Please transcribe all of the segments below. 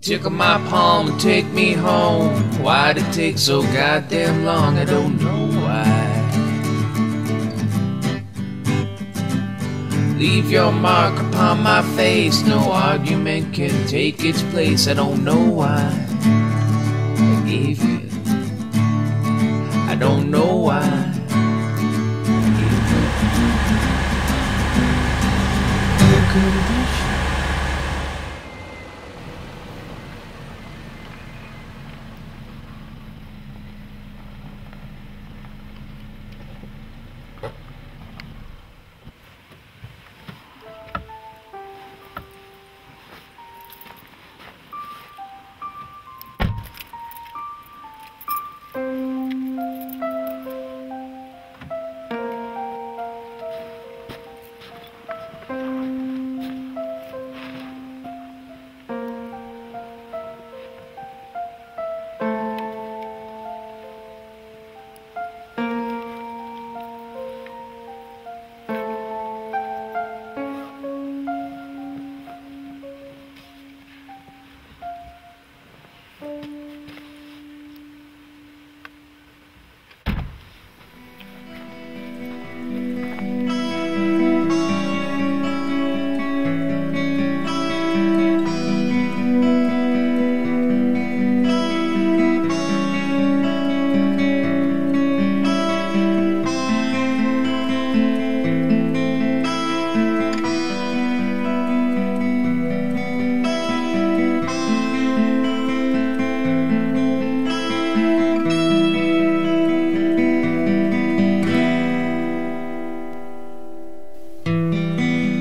Tickle my palm and take me home. Why'd it take so goddamn long? I don't know why. Leave your mark upon my face. No argument can take its place. I don't know why I gave you. I don't know why.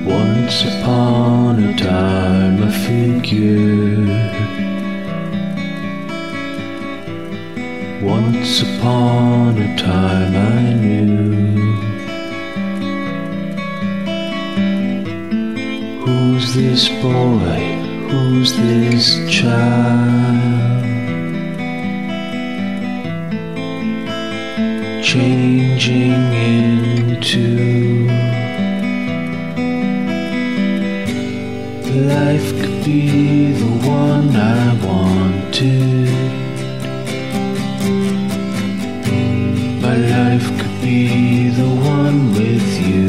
Once upon a time I figured. Once upon a time I knew. Who's this boy? Who's this child? Changing into life could be the one I wanted. My life could be the one with you.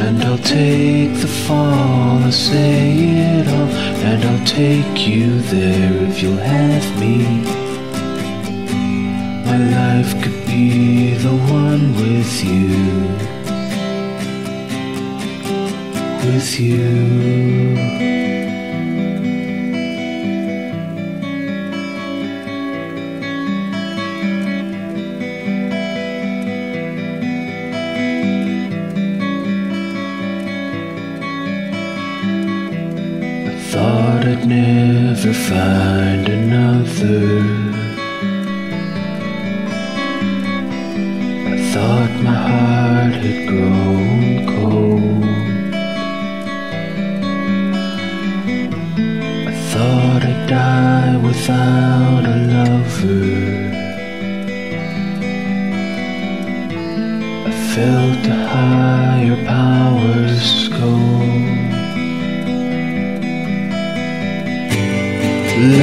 And I'll take the fall, I'll say it all, and I'll take you there if you'll have me. My life could be the one with you. With you. I thought I'd never find another. I thought my heart had grown cold. Thought I'd die without a lover. I felt a higher power's goal.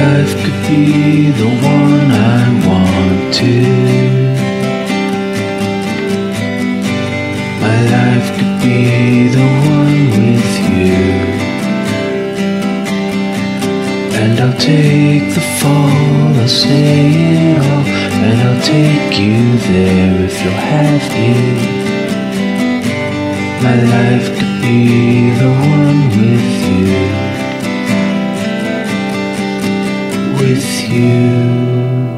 Life could be the one I wanted. My life could be the one with you. And I'll take the fall, I'll say it all, and I'll take you there if you'll have me. My life could be the one with you. With you.